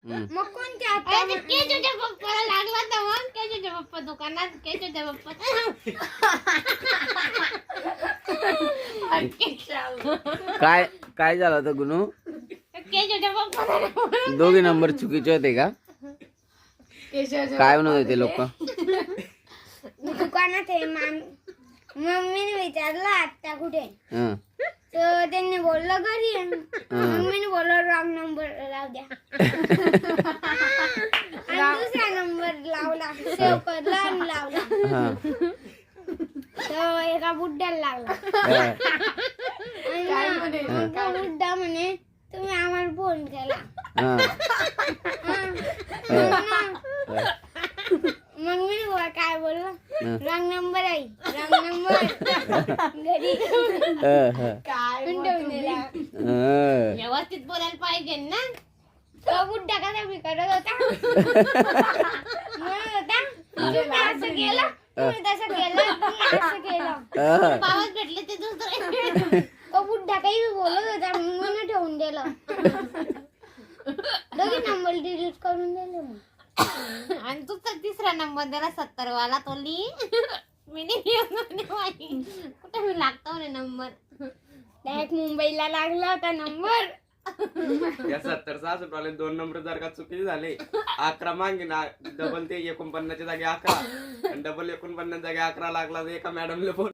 मग कोणत्या आता केशवच्या पप्पाला लागला तर मग केशवच्या पप्पा दुकानात केशवच्या पप्पा काय काय झालं होतं गुनू? केशवच्या पप्पा दोघे नंबर चुकीचे होते का? काय म्हणत होते लोक? दुकानात आहे मम्मीने विचारलं आत्ता कुठे तर त्यांनी बोललं घरी आहे. मम्मीने बोललं रॉंग नंबर लावू द्या आणि दुसरा नंबर लावला सेव्ह करला आणि लावला तर एका बुड्ड्याला लागला आणि मग तो बुड्डा म्हणे तुम्ही आम्हाला फोन केला मग मी काय बोललो रॉंग नंबर आहे रॉंग नंबर घरी व्यवस्थित बोलायला पाहिजे ना. तो बुड्डा कसा मी करत होता म्हणत होता तुम्ही असं केलं तुम्ही तसं केलं तुम्ही असं केलं पावच भेटले ते दुसरे. तो बुड्डा काही बोलत होता म्हणून ठेवून दिलं दोघी नंबर डिलीट करून दिले मग. आणि तुझा तिसरा नंबर दिला 70 वाला तो कुठे मी लागतो म्हणे नंबर डायरेक्ट मुंबईला लागला होता नंबर. या 70चा असं प्रॉब्लेम 2 नंबर जर का चुकीचे झाले 11 मागे ना डबल ते 49 जागी 11 आणि डबल 49 जागी 11 लागला तर एका मॅडमला फोन